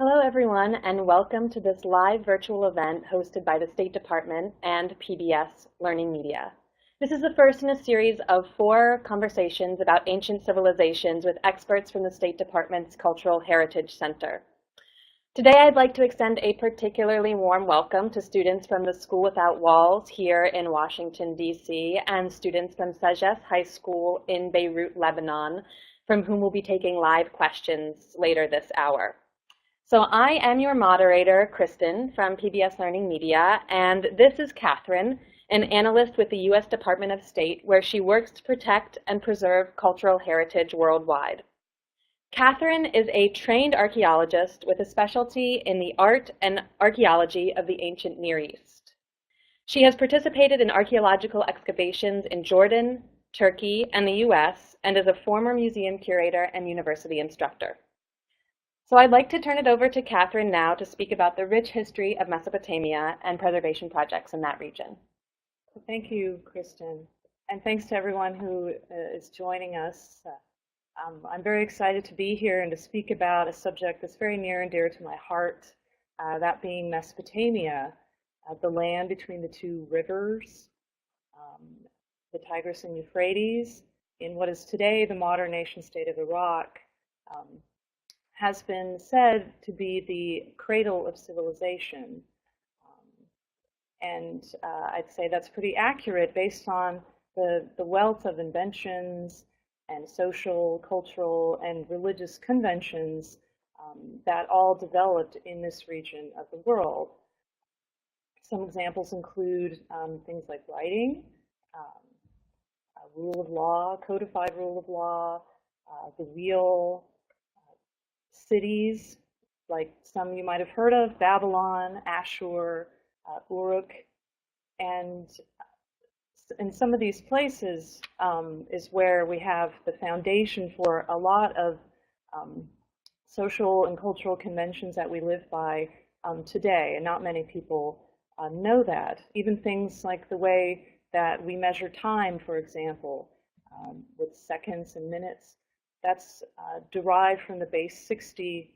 Hello, everyone, and welcome to this live virtual event hosted by the State Department and PBS Learning Media. This is the first in a series of 4 conversations about ancient civilizations with experts from the State Department's Cultural Heritage Center. Today, I'd like to extend a particularly warm welcome to students from the School Without Walls here in Washington, D.C., and students from Sages High School in Beirut, Lebanon, from whom we'll be taking live questions later this hour. So I am your moderator, Kristen, from PBS Learning Media, and this is Catherine, an analyst with the U.S. Department of State, where she works to protect and preserve cultural heritage worldwide. Catherine is a trained archaeologist with a specialty in the art and archaeology of the ancient Near East. She has participated in archaeological excavations in Jordan, Turkey, and the U.S., and is a former museum curator and university instructor. So I'd like to turn it over to Catherine now to speak about the rich history of Mesopotamia and preservation projects in that region. Thank you, Kristen, and thanks to everyone who is joining us. I'm very excited to be here and to speak about a subject that's very near and dear to my heart, that being Mesopotamia, the land between the 2 rivers, the Tigris and Euphrates, in what is today the modern nation-state of Iraq. Has been said to be the cradle of civilization. I'd say that's pretty accurate based on the wealth of inventions and social, cultural, and religious conventions that all developed in this region of the world. Some examples include things like writing, rule of law, codified rule of law, the wheel, cities, like some you might have heard of, Babylon, Ashur, Uruk, and in some of these places is where we have the foundation for a lot of social and cultural conventions that we live by today, and not many people know that. Even things like the way that we measure time, for example, with seconds and minutes, that's derived from the base 60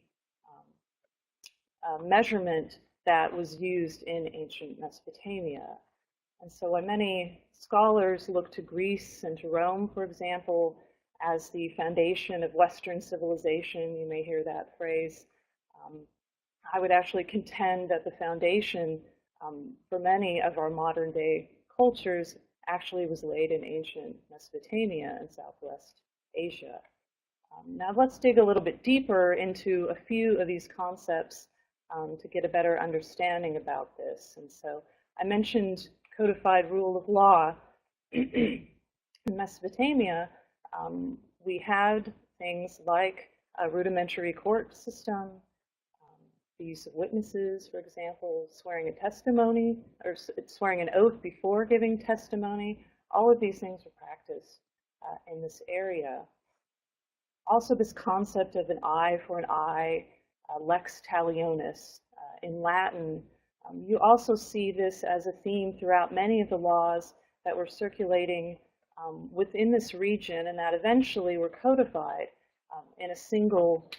measurement that was used in ancient Mesopotamia. And so when many scholars look to Greece and to Rome, for example, as the foundation of Western civilization, you may hear that phrase, I would actually contend that the foundation for many of our modern day cultures actually was laid in ancient Mesopotamia and Southwest Asia. Now let's dig a little bit deeper into a few of these concepts to get a better understanding about this. And so I mentioned codified rule of law. In Mesopotamia, we had things like a rudimentary court system, the use of witnesses, for example, swearing a testimony, or swearing an oath before giving testimony. All of these things were practiced in this area. Also, this concept of an eye for an eye, lex talionis. In Latin, you also see this as a theme throughout many of the laws that were circulating within this region and that eventually were codified in a single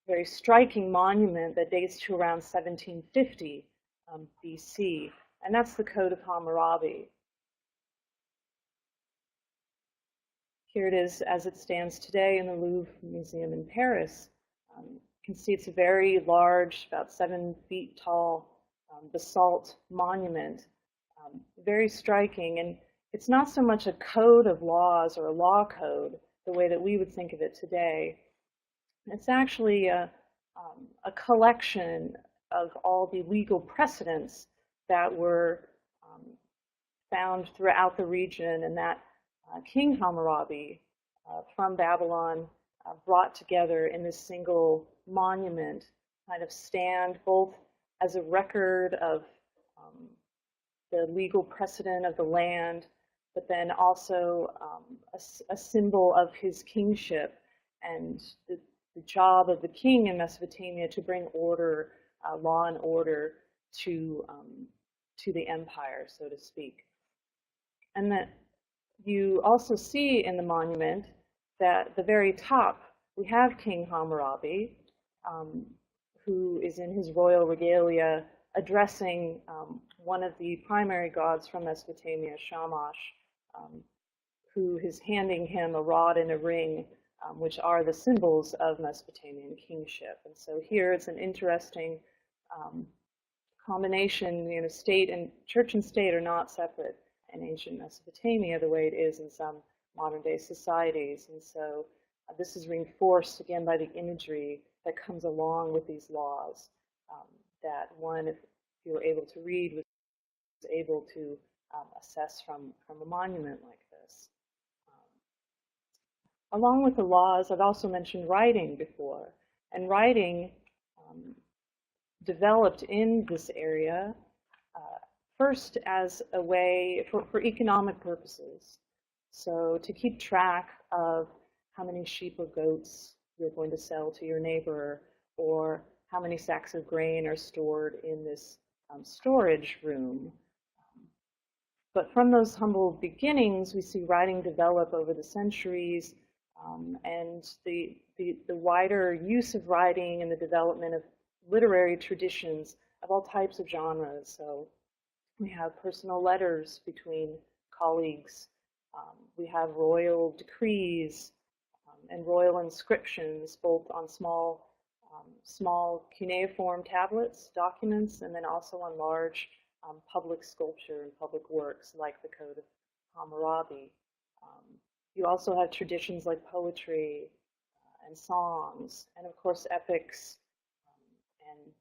very striking monument that dates to around 1750 BC, and that's the Code of Hammurabi. Here it is as it stands today in the Louvre Museum in Paris. You can see it's a very large, about 7 feet tall basalt monument, very striking. And it's not so much a code of laws or a law code the way that we would think of it today. It's actually a collection of all the legal precedents that were found throughout the region and that King Hammurabi from Babylon brought together in this single monument, kind of stand both as a record of the legal precedent of the land, but then also a symbol of his kingship and the job of the king in Mesopotamia to bring order, law and order to the empire, so to speak. And that you also see in the monument that at the very top we have King Hammurabi, who is in his royal regalia addressing one of the primary gods from Mesopotamia, Shamash, who is handing him a rod and a ring, which are the symbols of Mesopotamian kingship. And so here it's an interesting combination. State and church and state are not separate in ancient Mesopotamia the way it is in some modern day societies. And so this is reinforced again by the imagery that comes along with these laws, that one, if you were able to read, was able to assess from a monument like this. Along with the laws, I've also mentioned writing before, and writing developed in this area first as a way for economic purposes. So to keep track of how many sheep or goats you're going to sell to your neighbor, or how many sacks of grain are stored in this storage room. But from those humble beginnings, we see writing develop over the centuries, and the wider use of writing and the development of literary traditions of all types of genres. So we have personal letters between colleagues. We have royal decrees and royal inscriptions, both on small cuneiform tablets, documents, and then also on large public sculpture and public works like the Code of Hammurabi. You also have traditions like poetry and songs, and of course epics and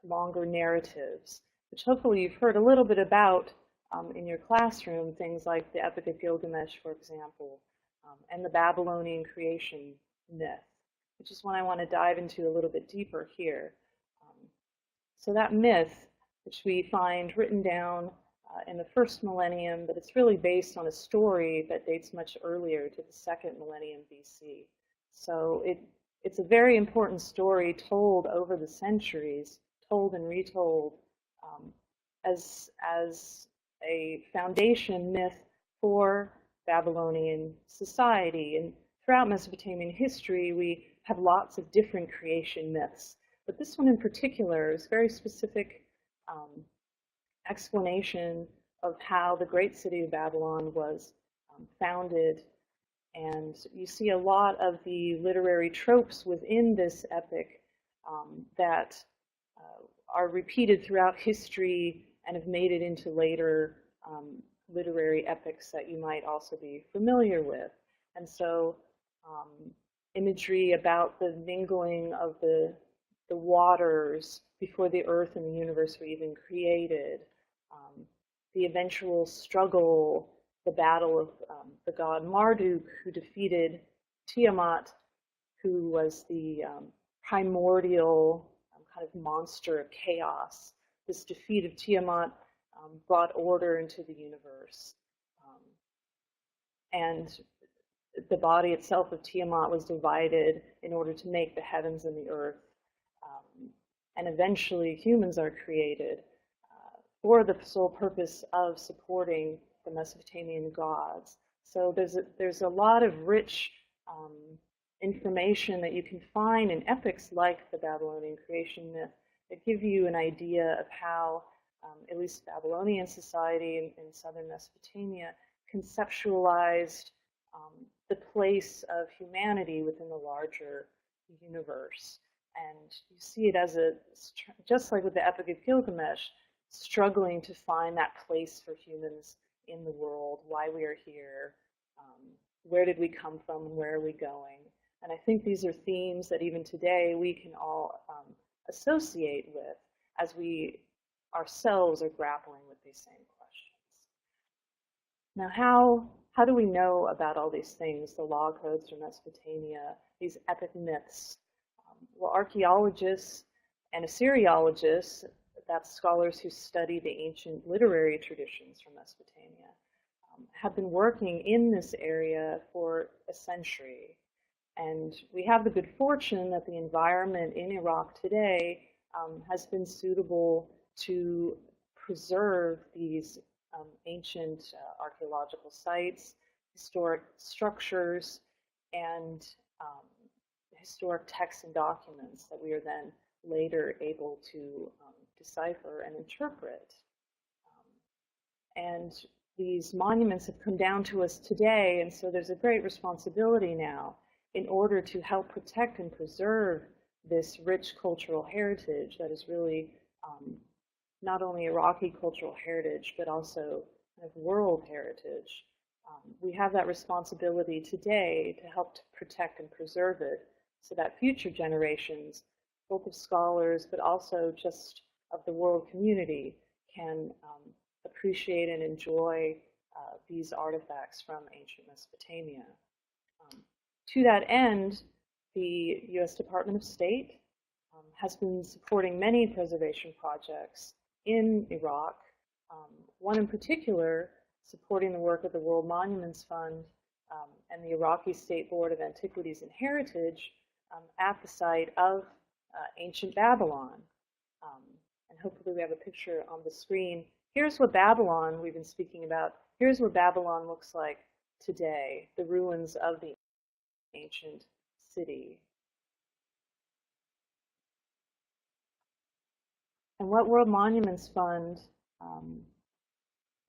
longer narratives, which hopefully you've heard a little bit about in your classroom, things like the Epic of Gilgamesh, for example, and the Babylonian creation myth, which is one I want to dive into a little bit deeper here. So that myth, which we find written down in the first millennium, but it's really based on a story that dates much earlier to the second millennium BC. So it's a very important story told over the centuries, told and retold as a foundation myth for Babylonian society. And throughout Mesopotamian history, we have lots of different creation myths. But this one in particular is very specific explanation of how the great city of Babylon was founded. And you see a lot of the literary tropes within this epic that are repeated throughout history and have made it into later literary epics that you might also be familiar with. And so imagery about the mingling of the waters before the earth and the universe were even created, the eventual struggle, the battle of the god Marduk, who defeated Tiamat, who was the primordial kind of monster of chaos. This defeat of Tiamat brought order into the universe. And the body itself of Tiamat was divided in order to make the heavens and the earth. And eventually humans are created for the sole purpose of supporting the Mesopotamian gods. So there's a lot of rich information that you can find in epics like the Babylonian creation myth that give you an idea of how at least Babylonian society in southern Mesopotamia conceptualized the place of humanity within the larger universe. And you see it as just like with the Epic of Gilgamesh, struggling to find that place for humans in the world, why we are here, where did we come from, and where are we going. And I think these are themes that even today we can all associate with as we ourselves are grappling with these same questions. Now, how do we know about all these things, the law codes from Mesopotamia, these epic myths? Well, archaeologists and Assyriologists, that's scholars who study the ancient literary traditions from Mesopotamia, have been working in this area for a century. And we have the good fortune that the environment in Iraq today has been suitable to preserve these ancient archaeological sites, historic structures, and historic texts and documents that we are then later able to decipher and interpret. And these monuments have come down to us today, and so there's a great responsibility now in order to help protect and preserve this rich cultural heritage that is really not only Iraqi cultural heritage, but also kind of world heritage. We have that responsibility today to help to protect and preserve it so that future generations, both of scholars, but also just of the world community, can appreciate and enjoy these artifacts from ancient Mesopotamia. To that end, the U.S. Department of State has been supporting many preservation projects in Iraq, one in particular supporting the work of the World Monuments Fund and the Iraqi State Board of Antiquities and Heritage at the site of ancient Babylon. And hopefully we have a picture on the screen. Here's what Babylon we've been speaking about. Here's what Babylon looks like today, the ruins of the ancient city. And what World Monuments Fund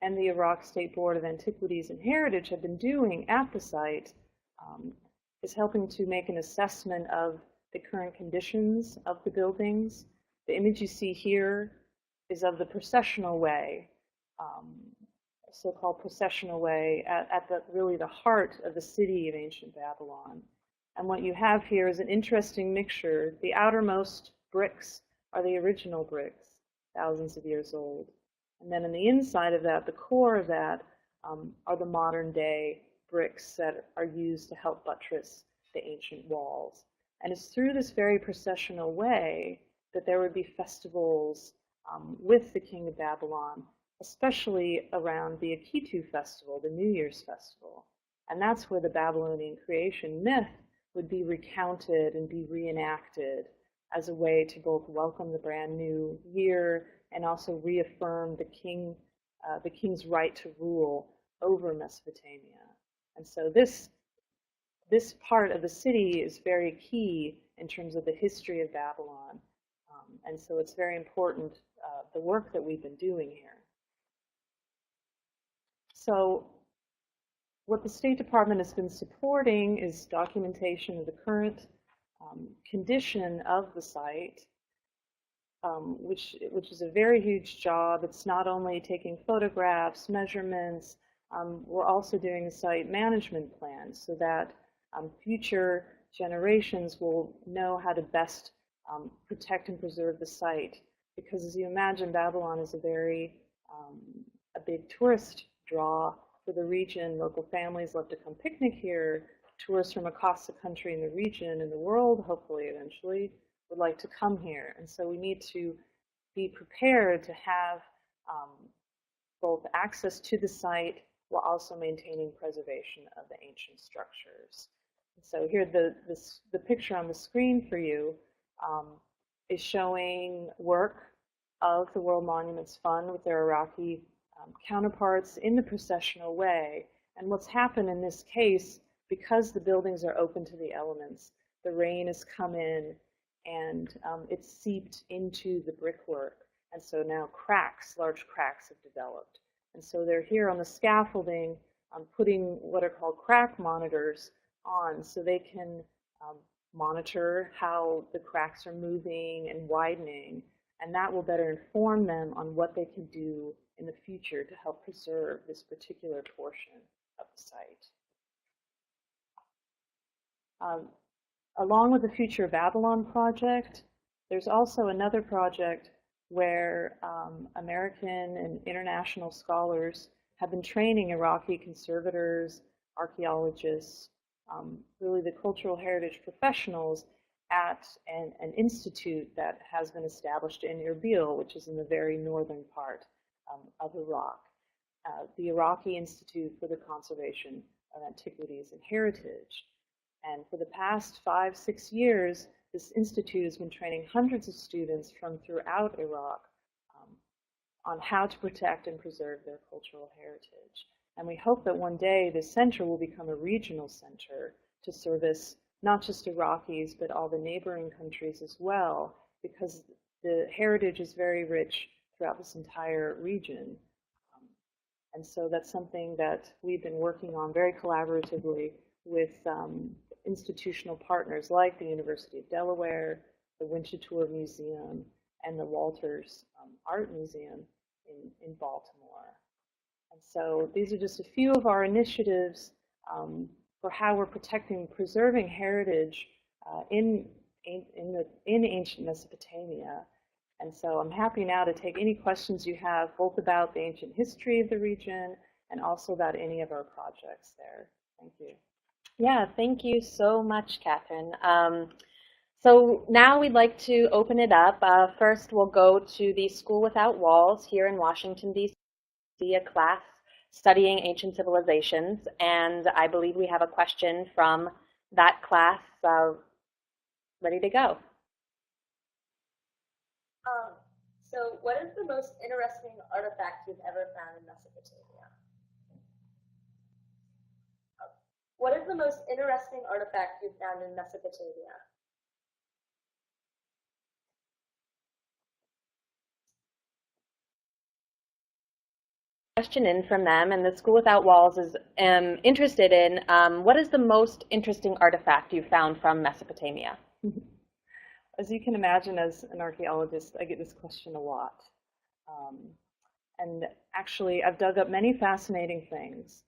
and the Iraq State Board of Antiquities and Heritage have been doing at the site is helping to make an assessment of the current conditions of the buildings. The image you see here is of the processional way, so-called processional way at really the heart of the city of ancient Babylon. And what you have here is an interesting mixture. The outermost bricks are the original bricks, thousands of years old. And then in the inside of that, the core of that, are the modern day bricks that are used to help buttress the ancient walls. And it's through this very processional way that there would be festivals with the king of Babylon, especially around the Akitu festival, the New Year's festival. And that's where the Babylonian creation myth would be recounted and be reenacted as a way to both welcome the brand new year and also reaffirm the king's right to rule over Mesopotamia. And so this part of the city is very key in terms of the history of Babylon. And so it's very important, the work that we've been doing here. So what the State Department has been supporting is documentation of the current condition of the site, which is a very huge job. It's not only taking photographs, measurements, we're also doing a site management plan so that future generations will know how to best protect and preserve the site. Because as you imagine, Babylon is a big tourist draw for the region. Local families love to come picnic here. Tourists from across the country and the region and the world, hopefully eventually, would like to come here. And so we need to be prepared to have both access to the site while also maintaining preservation of the ancient structures. And so here the picture on the screen for you is showing work of the World Monuments Fund with their Iraqi counterparts in the processional way. And what's happened in this case, because the buildings are open to the elements, the rain has come in and it's seeped into the brickwork. And so now large cracks have developed. And so they're here on the scaffolding putting what are called crack monitors on so they can monitor how the cracks are moving and widening. And that will better inform them on what they can do in the future to help preserve this particular portion of the site. Along with the Future Babylon project, there's also another project where American and international scholars have been training Iraqi conservators, archaeologists, really the cultural heritage professionals at an institute that has been established in Erbil, which is in the very northern part of Iraq, the Iraqi Institute for the Conservation of Antiquities and Heritage. And for the past 5-6 years, this institute has been training hundreds of students from throughout Iraq on how to protect and preserve their cultural heritage. And we hope that one day this center will become a regional center to service not just Iraqis, but all the neighboring countries as well, because the heritage is very rich throughout this entire region. And so that's something that we've been working on very collaboratively with institutional partners like the University of Delaware, the Winterthur Museum, and the Walters Art Museum in Baltimore. And so these are just a few of our initiatives for how we're protecting and preserving heritage in ancient Mesopotamia. And so I'm happy now to take any questions you have, both about the ancient history of the region and also about any of our projects there. Thank you. Yeah, thank you so much, Catherine. So now we'd like to open it up. First, we'll go to the School Without Walls here in Washington, D.C., a class studying ancient civilizations. And I believe we have a question from that class ready to go. So what is the most interesting artifact you've ever found in Mesopotamia? What is the most interesting artifact you've found in Mesopotamia? Question in from them, and the School Without Walls is interested in what is the most interesting artifact you found from Mesopotamia? As you can imagine, as an archaeologist, I get this question a lot. And actually, I've dug up many fascinating things.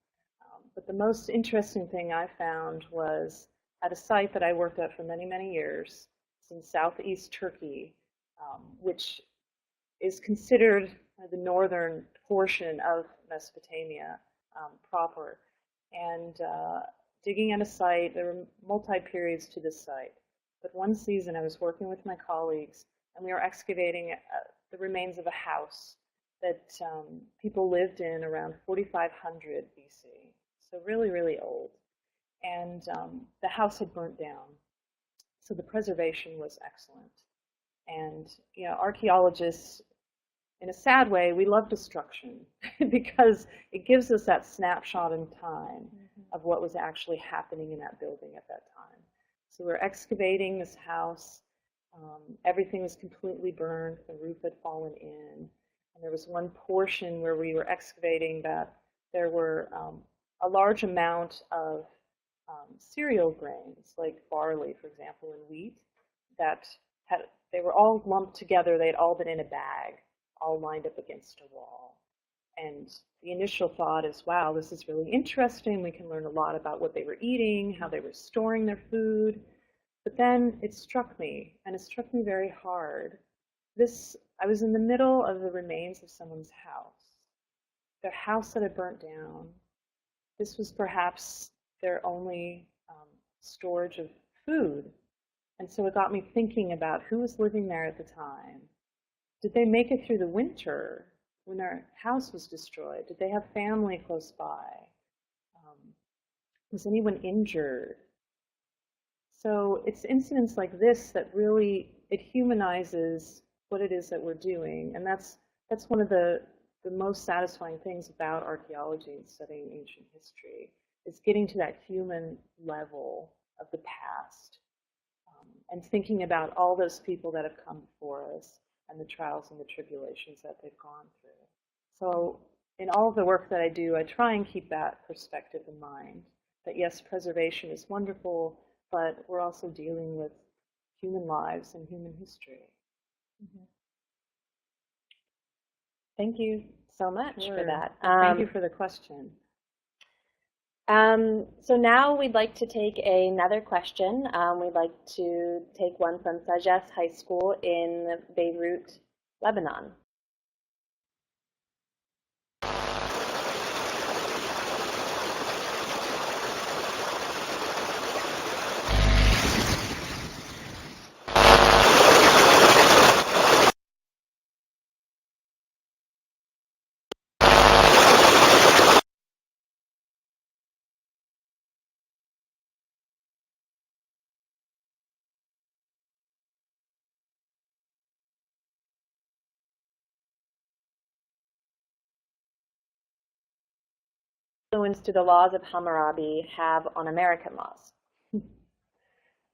But the most interesting thing I found was at a site that I worked at for many, many years. It's in southeast Turkey, which is considered the northern portion of Mesopotamia proper. And digging at a site, there were multi-periods to this site. But one season I was working with my colleagues, and we were excavating the remains of a house that people lived in around 4500 BC. So really, really old. And the house had burnt down. So the preservation was excellent. And you know, archaeologists, in a sad way, we love destruction because it gives us that snapshot in time of what was actually happening in that building at that time. So we're excavating this house. Everything was completely burned. The roof had fallen in. And there was one portion where we were excavating that there were a large amount of cereal grains, like barley, for example, and wheat, that they were all lumped together. They had all been in a bag, all lined up against a wall. And the initial thought is, wow, this is really interesting. We can learn a lot about what they were eating, how they were storing their food. But then it struck me, and it struck me very hard. I was in the middle of the remains of someone's house. Their house that had burnt down. This was perhaps their only storage of food. And so it got me thinking about who was living there at the time. Did they make it through the winter when their house was destroyed? Did they have family close by? Was anyone injured? So it's incidents like this that really, it humanizes what it is that we're doing. And that's one of the most satisfying things about archaeology and studying ancient history, is getting to that human level of the past and thinking about all those people that have come before us and the trials and the tribulations that they've gone through. So in all of the work that I do, I try and keep that perspective in mind, that yes, preservation is wonderful, but we're also dealing with human lives and human history. Mm-hmm. Thank you so much for that. Thank you for the question. So now we'd like to take another question. We'd like to take one from Sajas High School in Beirut, Lebanon. Influence do the laws of Hammurabi have on American laws?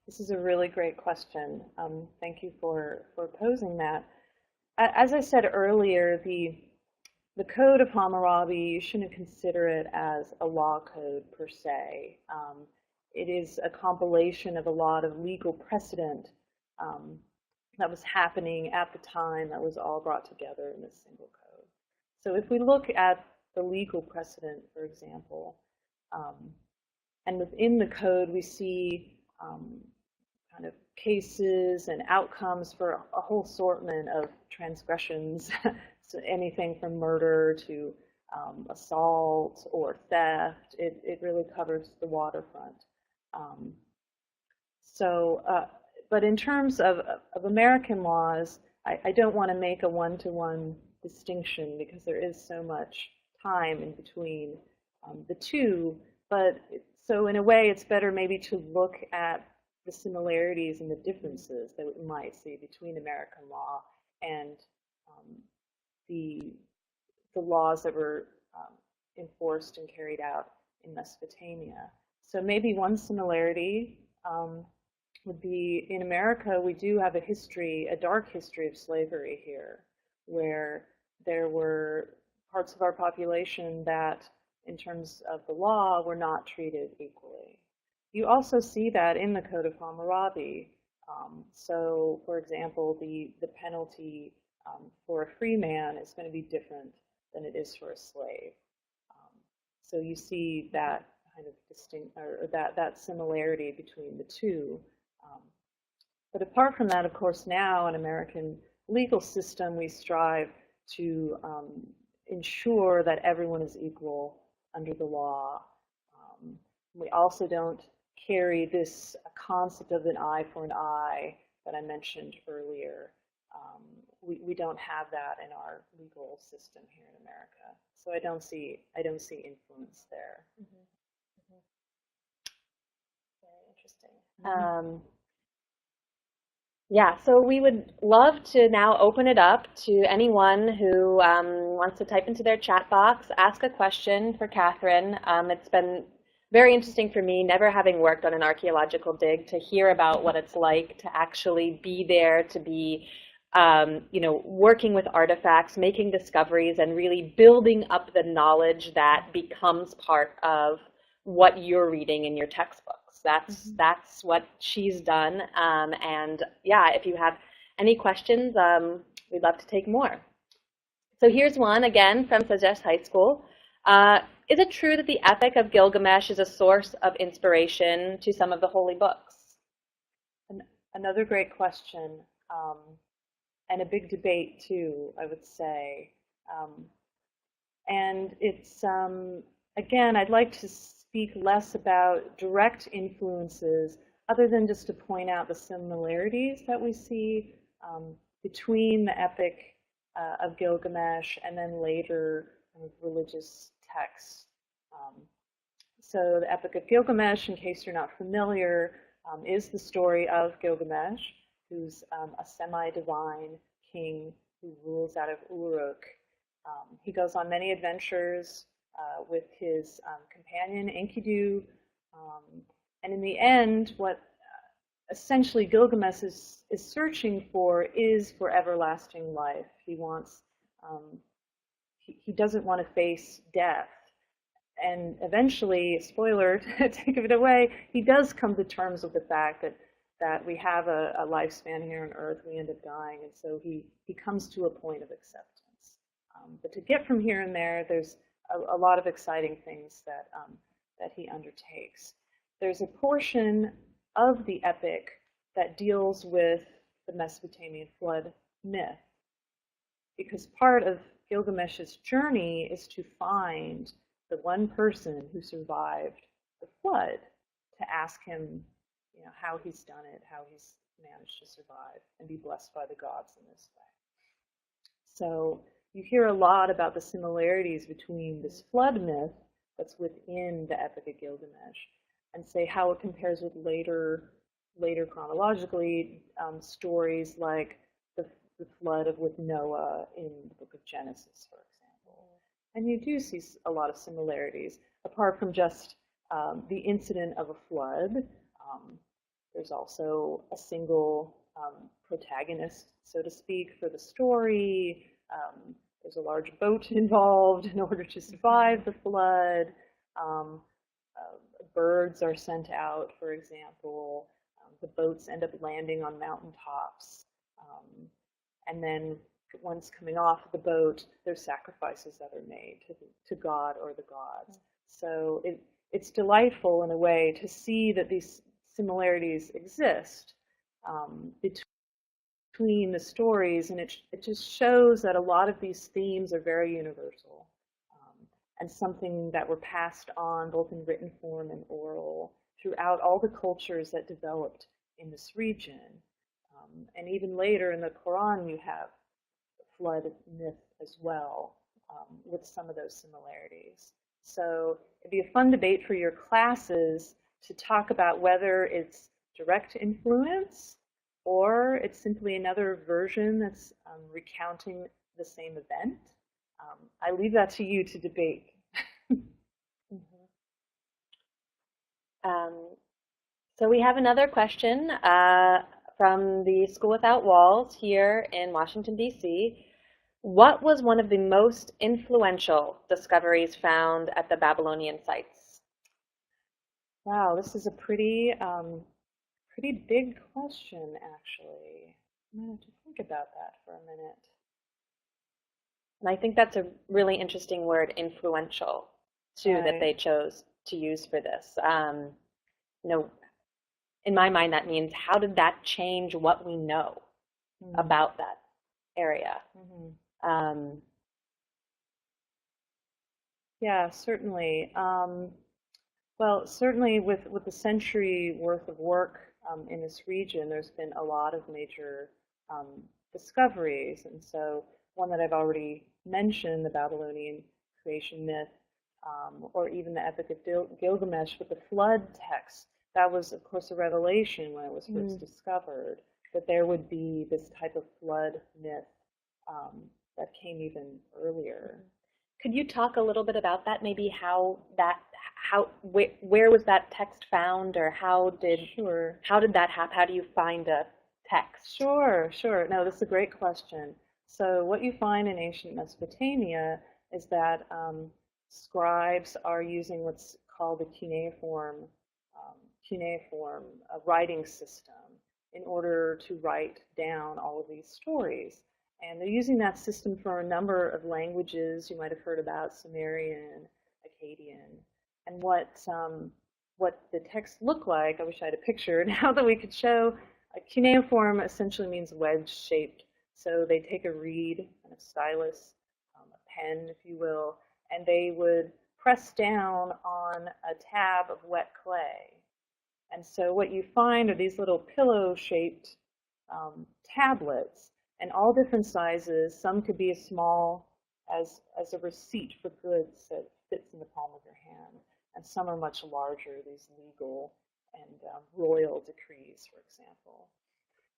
This is a really great question. Thank you for posing that. As I said earlier, the Code of Hammurabi, you shouldn't consider it as a law code per se. It is a compilation of a lot of legal precedent that was happening at the time that was all brought together in this single code. So if we look at the legal precedent, for example, and within the code we see kind of cases and outcomes for a whole assortment of transgressions, so anything from murder to assault or theft. It really covers the waterfront. But in terms of American laws, I don't want to make a one-to-one distinction because there is so much time in between the two. But so in a way, it's better maybe to look at the similarities and the differences that we might see between American law and the laws that were enforced and carried out in Mesopotamia. So maybe one similarity would be in America, we do have a dark history of slavery here, where there were parts of our population that, in terms of the law, were not treated equally. You also see that in the Code of Hammurabi. So, for example, the penalty for a free man is going to be different than it is for a slave. So you see that kind of that similarity between the two. But apart from that, of course, now in American legal system, we strive to ensure that everyone is equal under the law. We also don't carry this concept of an eye for an eye that I mentioned earlier. We don't have that in our legal system here in America, so I don't see influence there. Mm-hmm. Mm-hmm. Very interesting. Yeah, so we would love to now open it up to anyone who wants to type into their chat box, ask a question for Catherine. It's been very interesting for me, never having worked on an archaeological dig, to hear about what it's like to actually be there, to be working with artifacts, making discoveries, and really building up the knowledge that becomes part of what you're reading in your textbooks. That's what she's done. And yeah, if you have any questions, we'd love to take more. So here's one again from Sajesh High School. Is it true that the Epic of Gilgamesh is a source of inspiration to some of the holy books? Another great question, and a big debate too, I would say. And it's, again, I'd like to speak less about direct influences other than just to point out the similarities that we see between the Epic of Gilgamesh and then later kind of religious texts. So the Epic of Gilgamesh, in case you're not familiar, is the story of Gilgamesh, who's a semi-divine king who rules out of Uruk. He goes on many adventures with his companion Enkidu, and in the end, what essentially Gilgamesh is searching for is for everlasting life. He wants, he doesn't want to face death. And eventually, spoiler, take it away, he does come to terms with the fact that we have a lifespan here on Earth, we end up dying, and so he comes to a point of acceptance. But to get from here and there, there's a lot of exciting things that he undertakes. There's a portion of the epic that deals with the Mesopotamian flood myth, because part of Gilgamesh's journey is to find the one person who survived the flood, to ask him, how he's done it, how he's managed to survive and be blessed by the gods in this way. So you hear a lot about the similarities between this flood myth that's within the Epic of Gilgamesh, and say how it compares with later chronologically stories like the flood with Noah in the book of Genesis, for example. And you do see a lot of similarities, apart from just the incident of a flood. There's also a single protagonist, so to speak, for the story. There's a large boat involved in order to survive the flood. Um, Birds are sent out, for example. The boats end up landing on mountaintops. And then once coming off the boat, there's sacrifices that are made to God or the gods. So it's delightful in a way to see that these similarities exist between the stories, and it just shows that a lot of these themes are very universal and something that were passed on both in written form and oral throughout all the cultures that developed in this region. And even later in the Quran, you have flood myth as well, with some of those similarities. So it'd be a fun debate for your classes to talk about whether it's direct influence or it's simply another version that's recounting the same event. I leave that to you to debate. So we have another question from the School Without Walls here in Washington, D.C. What was one of the most influential discoveries found at the Babylonian sites? Wow, this is a pretty big question, actually. I'm going to have to think about that for a minute. And I think that's a really interesting word, influential, too, Right. that they chose to use for this. You know, in my mind, that means how did that change what we know about that area? Yeah, certainly. Well, certainly with the century worth of work in this region, there's been a lot of major discoveries. And so one that I've already mentioned, the Babylonian creation myth, or even the Epic of Gilgamesh with the flood text, that was, of course, a revelation when it was first discovered, that there would be this type of flood myth that came even earlier. Could you talk a little bit about that? Maybe where was that text found, or how did that happen? How do you find a text? Sure. No, that's a great question. So what you find in ancient Mesopotamia is that scribes are using what's called the cuneiform writing system in order to write down all of these stories. And they're using that system for a number of languages. You might have heard about Sumerian, Akkadian. And what the text looked like, I wish I had a picture now that we could show. A cuneiform essentially means wedge-shaped. So they take a reed and a stylus, a pen, if you will, and they would press down on a tab of wet clay. And so what you find are these little pillow-shaped tablets, and all different sizes. Some could be as small as a receipt for goods that fits in the palm of your hand, and some are much larger, these legal and royal decrees, for example.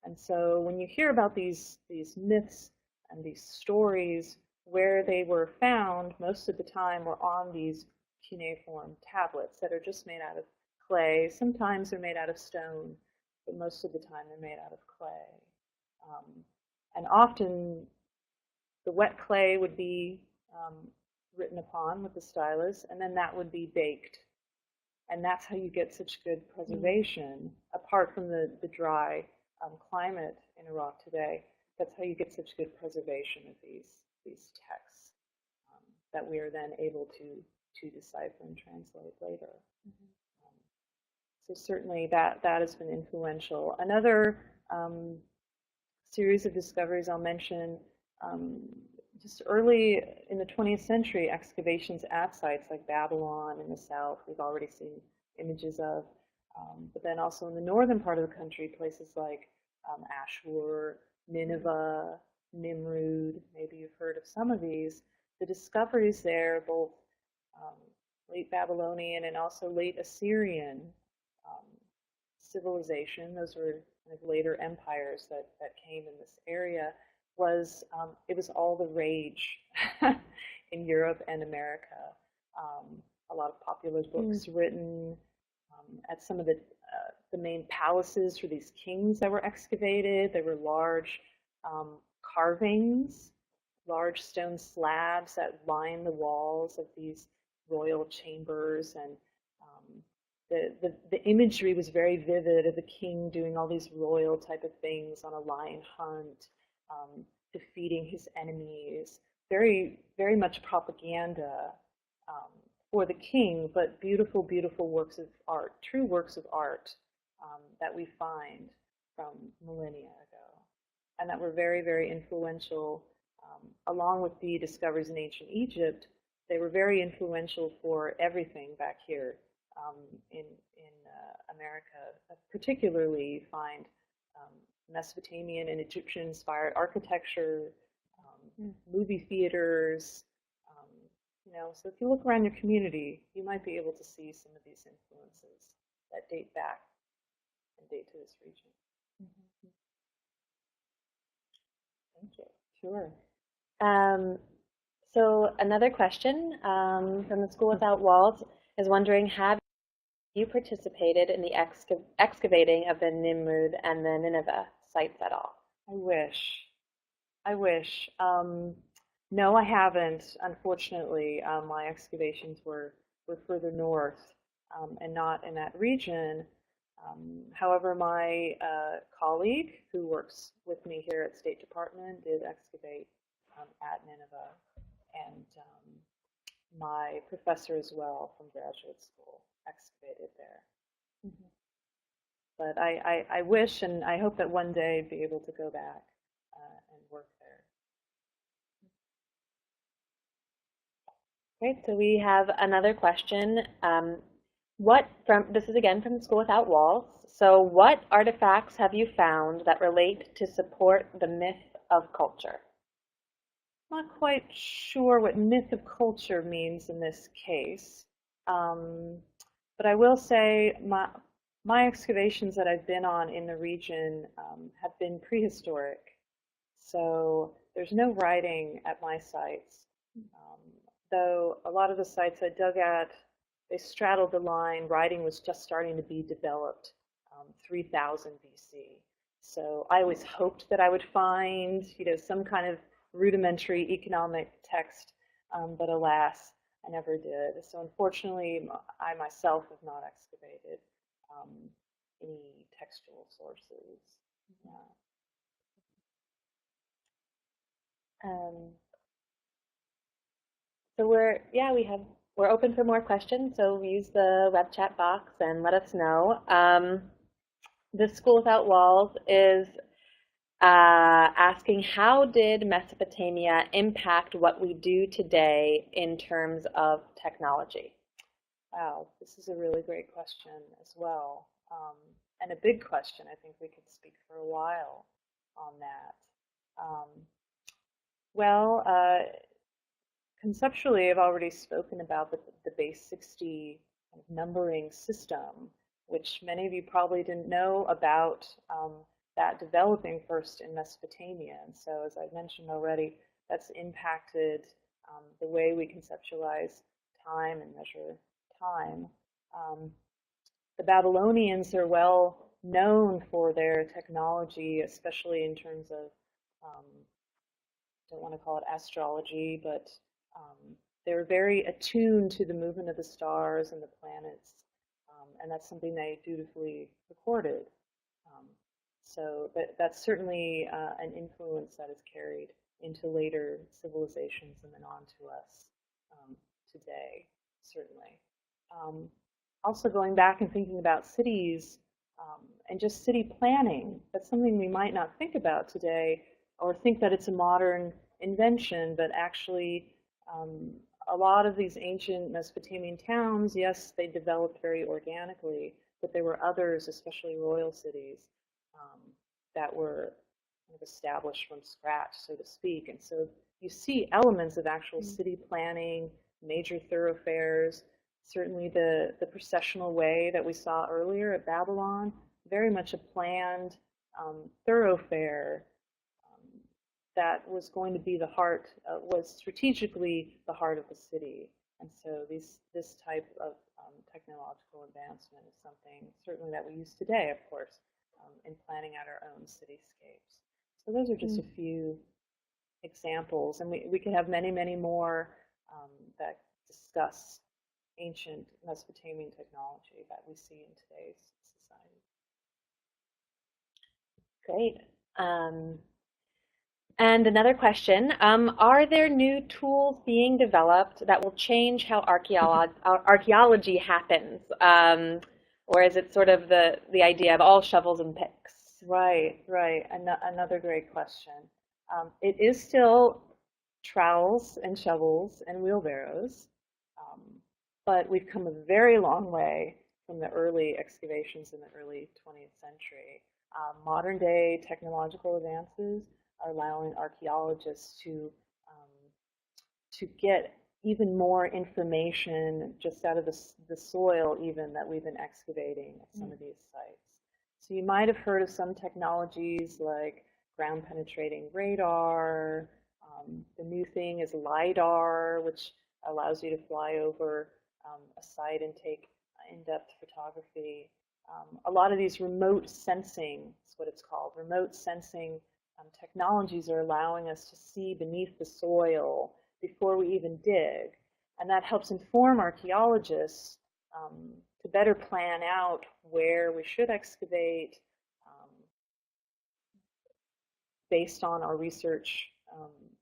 And so when you hear about these myths and these stories, where they were found most of the time were on these cuneiform tablets that are just made out of clay. Sometimes they're made out of stone, but most of the time they're made out of clay. And often the wet clay would be written upon with the stylus, and then that would be baked. And that's how you get such good preservation, apart from the dry climate in Iraq today. That's how you get such good preservation of these texts that we are then able to decipher and translate later. So certainly that has been influential. Another series of discoveries I'll mention, just early in the 20th century, excavations at sites like Babylon in the south, we've already seen images of, but then also in the northern part of the country, places like Ashur, Nineveh, Nimrud, maybe you've heard of some of these. The discoveries there, both late Babylonian and also late Assyrian civilization, those were kind of later empires that came in this area, it was all the rage in Europe and America. A lot of popular books written at some of the the main palaces for these kings that were excavated. There were large carvings, large stone slabs that line the walls of these royal chambers, and the imagery was very vivid of the king doing all these royal type of things on a lion hunt, defeating his enemies. Very, very much propaganda for the king, but beautiful, beautiful works of art, true works of art that we find from millennia ago, and that were very, very influential. Along with the discoveries in ancient Egypt, they were very influential for everything back here in America. Particularly, you find Mesopotamian and Egyptian-inspired architecture, movie theaters. So if you look around your community, you might be able to see some of these influences that date back and date to this region. Mm-hmm. Thank you. Sure. So another question from the School Without Walls is wondering, have you participated in the excavating of the Nimrud and the Nineveh sites at all? I wish. I wish. No, I haven't, unfortunately. My excavations were further north and not in that region. However, my colleague who works with me here at State Department did excavate at Nineveh, and my professor as well from graduate school excavated there. Mm-hmm. But I wish and I hope that one day I'd be able to go back and work there. Great, so we have another question. This is again from the School Without Walls. So what artifacts have you found that relate to support the myth of culture? I'm not quite sure what myth of culture means in this case, but I will say my excavations that I've been on in the region have been prehistoric. So there's no writing at my sites, though a lot of the sites I dug at, they straddled the line. Writing was just starting to be developed, 3000 BC. So I always hoped that I would find, some kind of rudimentary economic text, but alas, I never did. So unfortunately, I myself have not excavated any textual sources. Yeah. So we're open for more questions. So use the web chat box and let us know. The School Without Walls is asking, how did Mesopotamia impact what we do today in terms of technology? Wow, this is a really great question as well, and a big question. I think we could speak for a while on that. Conceptually, I've already spoken about the base 60 kind of numbering system, which many of you probably didn't know about that developing first in Mesopotamia. And so, as I've mentioned already, that's impacted the way we conceptualize time and measure time. The Babylonians are well known for their technology, especially in terms of, don't want to call it astrology, but they're very attuned to the movement of the stars and the planets, and that's something they dutifully recorded. So that's certainly an influence that is carried into later civilizations and then on to us today, certainly. Also going back and thinking about cities and just city planning, that's something we might not think about today or think that it's a modern invention, but actually a lot of these ancient Mesopotamian towns, yes, they developed very organically, but there were others, especially royal cities, that were kind of established from scratch, so to speak. And so you see elements of actual city planning, major thoroughfares, certainly the processional way that we saw earlier at Babylon, very much a planned thoroughfare that was going to be the heart, was strategically the heart of the city. And so this type of technological advancement is something certainly that we use today, of course, in planning out our own cityscapes. So those are just a few examples, and we could have many, many more that discuss ancient Mesopotamian technology that we see in today's society. Great. And another question, are there new tools being developed that will change how archaeology happens? Or is it sort of the idea of all shovels and picks? Right. Another great question. It is still trowels and shovels and wheelbarrows, but we've come a very long way from the early excavations in the early 20th century. Modern day technological advances are allowing archaeologists to get even more information just out of the soil even that we've been excavating at some of these sites. So you might have heard of some technologies like ground penetrating radar. The new thing is LiDAR, which allows you to fly over a site and take in-depth photography. A lot of these remote sensing, is what it's called, remote sensing technologies are allowing us to see beneath the soil before we even dig. And that helps inform archaeologists to better plan out where we should excavate based on our research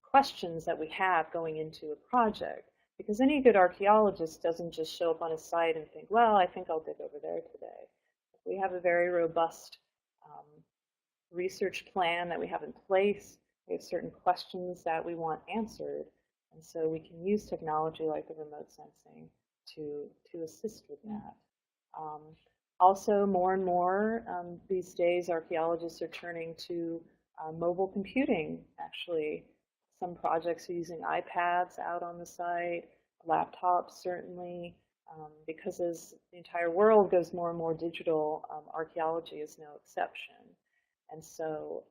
questions that we have going into a project. Because any good archaeologist doesn't just show up on a site and think, well, I think I'll dig over there today. We have a very robust research plan that we have in place. We have certain questions that we want answered. And so we can use technology like the remote sensing to assist with that. Also, more and more these days, archaeologists are turning to mobile computing, actually. Some projects are using iPads out on the site, laptops certainly, because as the entire world goes more and more digital, archaeology is no exception. And so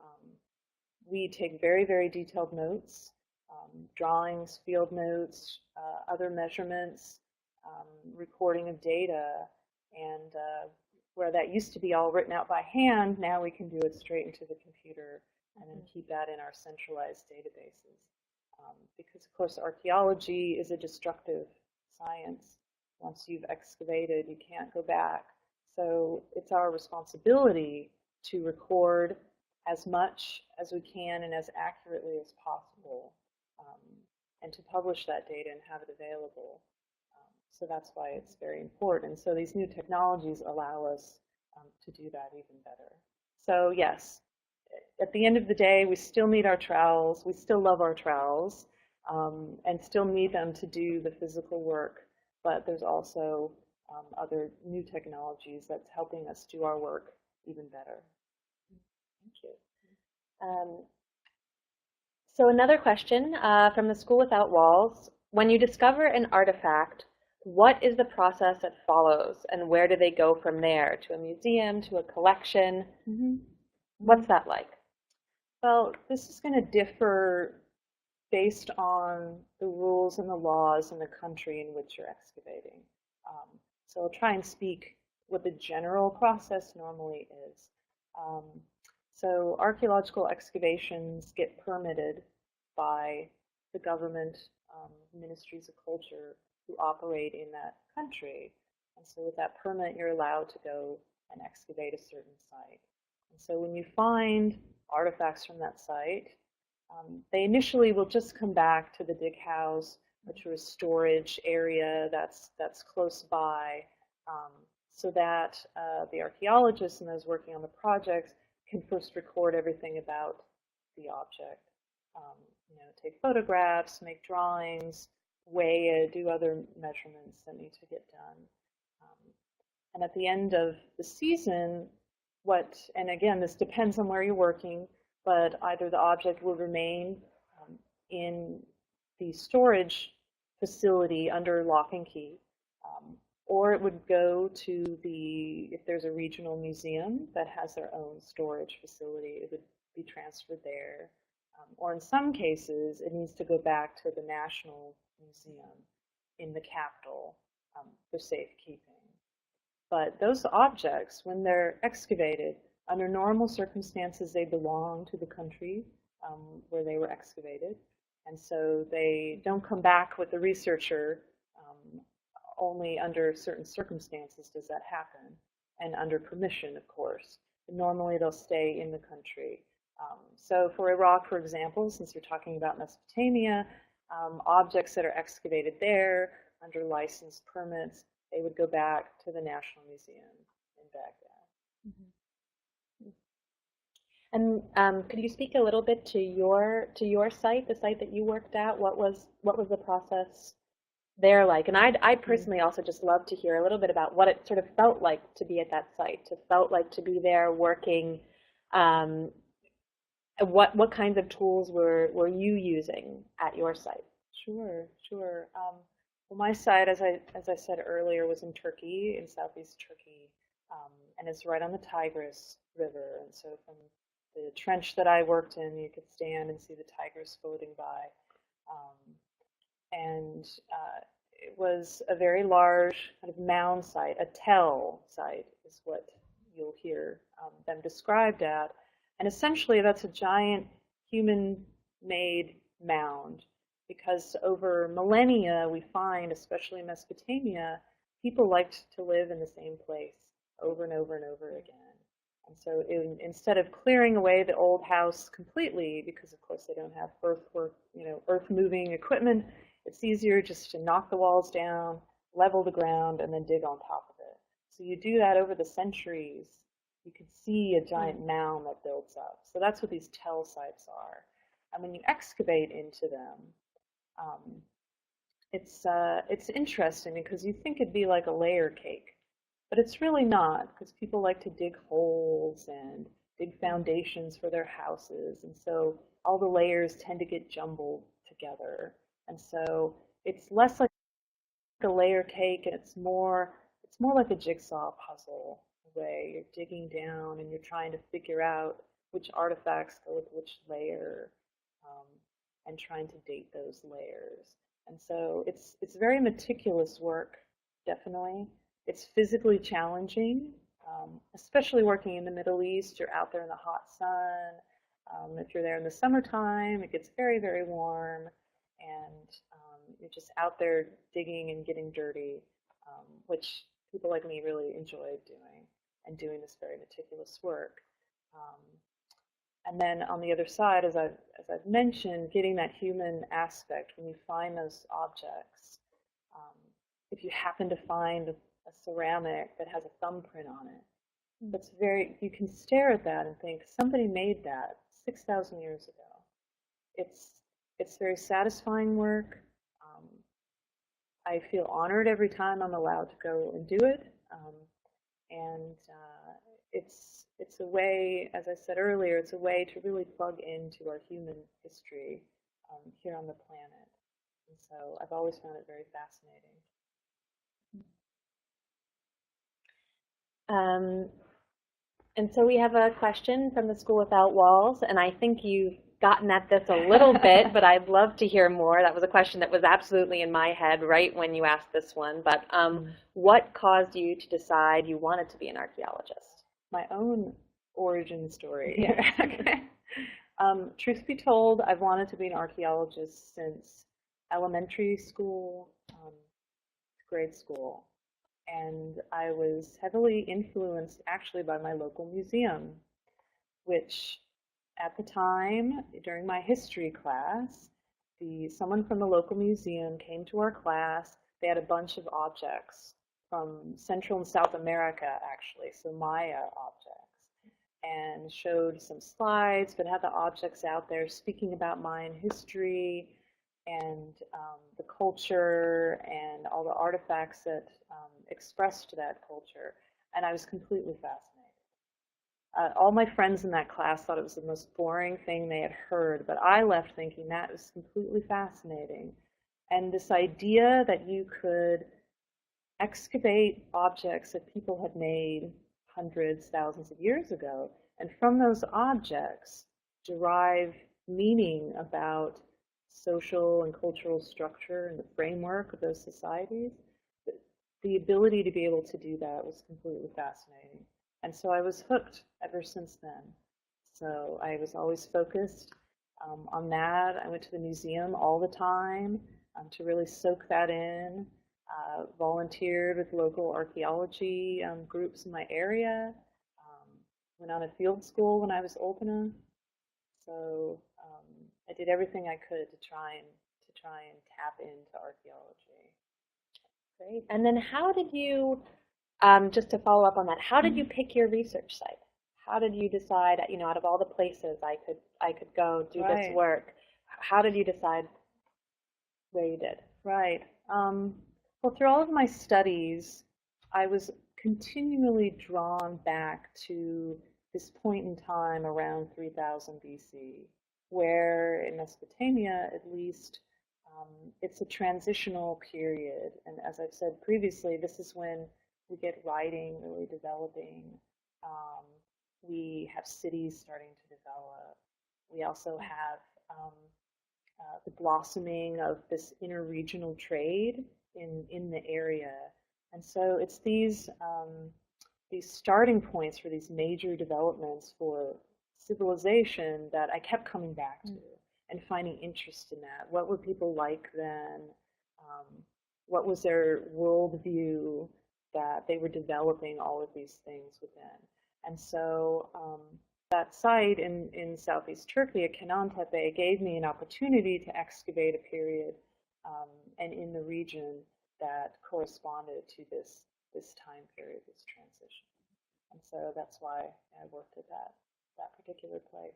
we take very, very detailed notes, drawings, field notes, other measurements, recording of data, and where that used to be all written out by hand, now we can do it straight into the computer and then keep that in our centralized databases. Because, of course, archaeology is a destructive science. Once you've excavated, you can't go back. So it's our responsibility to record as much as we can and as accurately as possible, and to publish that data and have it available. So that's why it's very important. And so these new technologies allow us to do that even better. So yes, at the end of the day, we still need our trowels. We still love our trowels, and still need them to do the physical work. But there's also other new technologies that's helping us do our work even better. Thank you. So another question from the School Without Walls. When you discover an artifact, what is the process that follows, and where do they go from there? To a museum, to a collection? What's that like? Well, this is going to differ based on the rules and the laws in the country in which you're excavating. So I'll try and speak what the general process normally is. So archaeological excavations get permitted by the government ministries of culture who operate in that country. And so with that permit, you're allowed to go and excavate a certain site. And so when you find artifacts from that site, they initially will just come back to the dig house or to a storage area that's close by, so that the archaeologists and those working on the projects can first record everything about the object. Take photographs, make drawings, weigh it, do other measurements that need to get done. And at the end of the season, and again, this depends on where you're working, but either the object will remain in the storage facility under lock and key, or it would go to if there's a regional museum that has their own storage facility, it would be transferred there. Or in some cases, it needs to go back to the National Museum in the capital. for safekeeping. But those objects, when they're excavated, under normal circumstances, they belong to the country where they were excavated. And so they don't come back with the researcher. Only under certain circumstances does that happen, and under permission, of course. But normally they'll stay in the country. So for Iraq, for example, since you're talking about Mesopotamia, objects that are excavated there under licensed permits, they would go back to the National Museum in Baghdad. And could you speak a little bit to your site, the site that you worked at? What was the process there like? And I personally also just love to hear a little bit about what it sort of felt like to be at that site, to be there working. What kinds of tools were you using at your site? Sure, sure. Well, my site, as I said earlier, was in Turkey, in southeast Turkey, and it's right on the Tigris River. And so from the trench that I worked in, you could stand and see the Tigris floating by. And it was a very large kind of mound site, a tell site is what you'll hear them described at. And essentially that's a giant human-made mound, because over millennia we find, especially in Mesopotamia, people liked to live in the same place over and over and over again. And so instead of clearing away the old house completely, because of course they don't have earth-moving equipment, it's easier just to knock the walls down, level the ground, and then dig on top of it. So you do that over the centuries, you can see a giant mound that builds up. So that's what these tell sites are. And when you excavate into them, it's interesting because you think it'd be like a layer cake, but it's really not, because people like to dig holes and dig foundations for their houses, and so all the layers tend to get jumbled together. And so it's less like a layer cake, and it's more like a jigsaw puzzle way. You're digging down and you're trying to figure out which artifacts go with which layer, and trying to date those layers. And so it's very meticulous work, definitely. It's physically challenging, especially working in the Middle East. You're out there in the hot sun. If you're there in the summertime, it gets very, very warm, and you're just out there digging and getting dirty, which people like me really enjoy doing, and doing this very meticulous work. And then on the other side, as I've mentioned, getting that human aspect when you find those objects. If you happen to find a ceramic that has a thumbprint on it, you can stare at that and think, somebody made that 6,000 years ago. It's very satisfying work. I feel honored every time I'm allowed to go and do it. And it's a way, as I said earlier, it's a way to really plug into our human history here on the planet. And so I've always found it very fascinating. And so we have a question from the School Without Walls, and I think you've gotten at this a little bit, but I'd love to hear more. That was a question that was absolutely in my head right when you asked this one. But what caused you to decide you wanted to be an archaeologist? My own origin story. Yeah. Okay. Truth be told, I've wanted to be an archaeologist since elementary school, grade school. And I was heavily influenced actually by my local museum, which at the time, during my history class, someone from the local museum came to our class. They had a bunch of objects from Central and South America, actually, so Maya objects, and showed some slides, but had the objects out there speaking about Mayan history and the culture and all the artifacts that expressed that culture. And I was completely fascinated. All my friends in that class thought it was the most boring thing they had heard, but I left thinking that was completely fascinating. And this idea that you could excavate objects that people had made hundreds, thousands of years ago, and from those objects derive meaning about social and cultural structure and the framework of those societies, the ability to be able to do that was completely fascinating. And so I was hooked ever since then. So I was always focused on that. I went to the museum all the time to really soak that in. Volunteered with local archaeology groups in my area. Went on a field school when I was old enough. So I did everything I could to try and tap into archaeology. Great. And then how did you, just to follow up on that, how did you pick your research site? How did you decide, out of all the places I could go do this work, how did you decide where you did? Right. Well, through all of my studies, I was continually drawn back to this point in time around 3000 BC, where in Mesopotamia, at least, it's a transitional period. And as I've said previously, this is when we get writing really developing. We have cities starting to develop. We also have the blossoming of this interregional trade in the area. And so it's these starting points for these major developments for civilization that I kept coming back to and finding interest in that. What were people like then? What was their worldview that they were developing all of these things within? And so that site in southeast Turkey at Kenan Tepe gave me an opportunity to excavate a period and in the region that corresponded to this time period, this transition. And so that's why I worked at that particular place.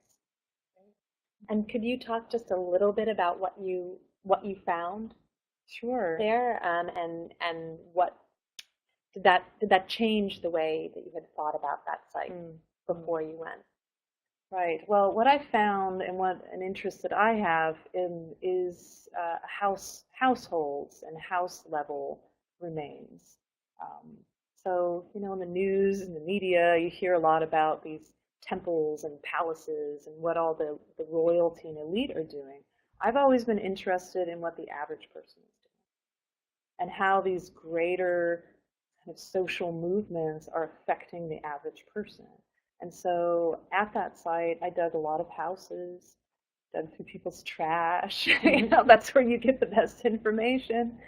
And could you talk just a little bit about what you found? Sure. There, and what did that change the way that you had thought about that site before you went? Right. Well, what I found and what an interest that I have in is households and house level remains. So, in the news and the media, you hear a lot about these temples and palaces and what all the royalty and elite are doing. I've always been interested in what the average person is doing and how these greater kind of social movements are affecting the average person. And so at that site, I dug a lot of houses, dug through people's trash. That's where you get the best information.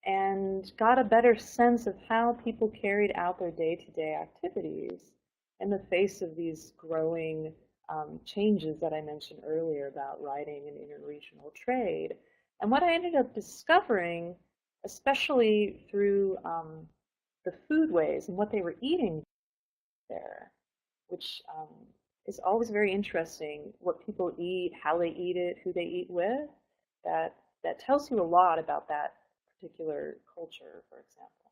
And got a better sense of how people carried out their day-to-day activities in the face of these growing changes that I mentioned earlier about writing and interregional trade. And what I ended up discovering, especially through the foodways and what they were eating there, which is always very interesting, what people eat, how they eat it, who they eat with, that tells you a lot about that particular culture, for example.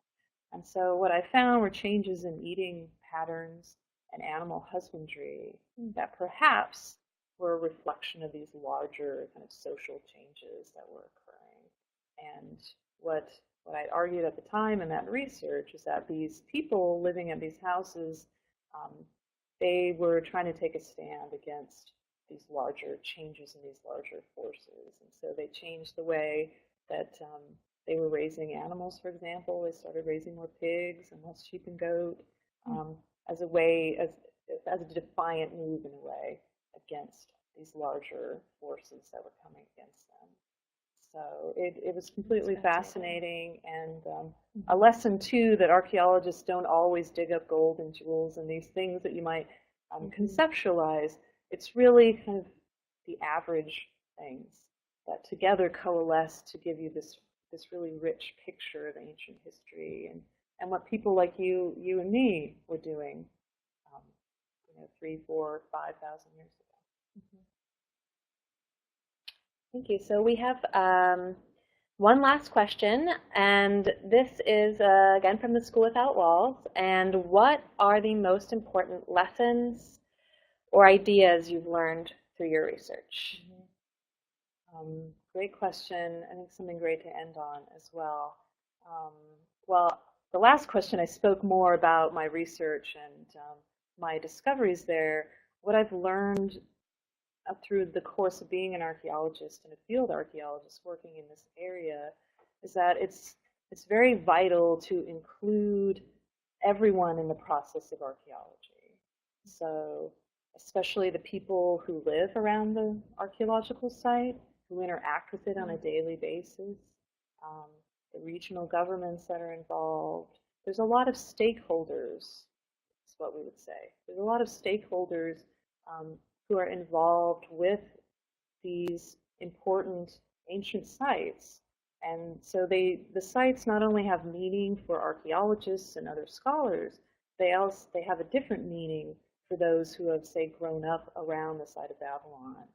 And so what I found were changes in eating patterns and animal husbandry that perhaps were a reflection of these larger kind of social changes that were occurring. And what I argued at the time in that research is that these people living in these houses, they were trying to take a stand against these larger changes and these larger forces. And so they changed the way that they were raising animals, for example. They started raising more pigs and less sheep and goat as a defiant move in a way against these larger forces that were coming against them. So it was completely fascinating, and a lesson too that archaeologists don't always dig up gold and jewels and these things that you might conceptualize. It's really kind of the average things that together coalesce to give you this really rich picture of ancient history and what people like you and me were doing 3, 4, 5,000 years ago. Thank you. So we have one last question, and this is again from the School Without Walls. And what are the most important lessons or ideas you've learned through your research? Great question. I think something great to end on as well. Well, the last question, I spoke more about my research and my discoveries there. What I've learned through the course of being an archaeologist and a field archaeologist working in this area is that it's it's very vital to include everyone in the process of archaeology. So especially the people who live around the archaeological site, who interact with it on a daily basis, um, the regional governments that are involved. There's a lot of stakeholders, is what we would say. There's a lot of stakeholders who are involved with these important ancient sites. And so the sites not only have meaning for archaeologists and other scholars, they have a different meaning for those who have, say, grown up around the site of Babylon,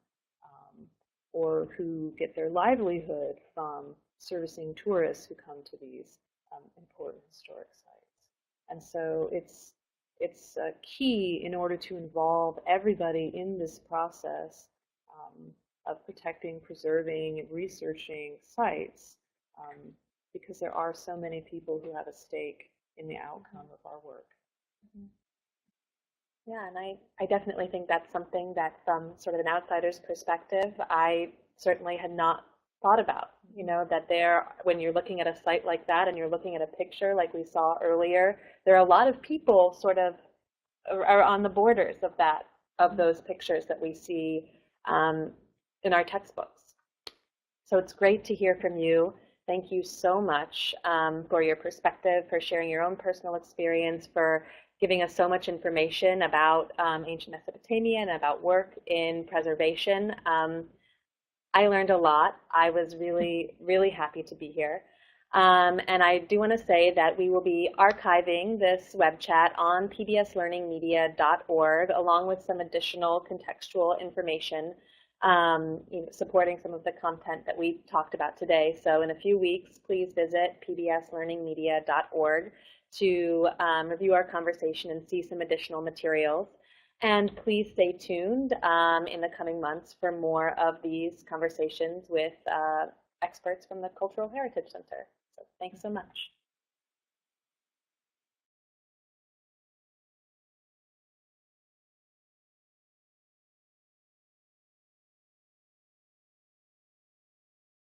or who get their livelihood from servicing tourists who come to these important historic sites. And so it's key in order to involve everybody in this process of protecting, preserving, and researching sites, because there are so many people who have a stake in the outcome of our work. Yeah, and I definitely think that's something that from sort of an outsider's perspective, I certainly had not thought about, you know, that when you're looking at a site like that and you're looking at a picture like we saw earlier, there are a lot of people sort of are on the borders of those pictures that we see in our textbooks. So it's great to hear from you. Thank you so much for your perspective, for sharing your own personal experience, for giving us so much information about ancient Mesopotamia and about work in preservation. I learned a lot. I was really, really happy to be here. And I do want to say that we will be archiving this web chat on pbslearningmedia.org along with some additional contextual information supporting some of the content that we talked about today. So in a few weeks, please visit pbslearningmedia.org to review our conversation and see some additional materials. And please stay tuned in the coming months for more of these conversations with experts from the Cultural Heritage Center. So thanks so much.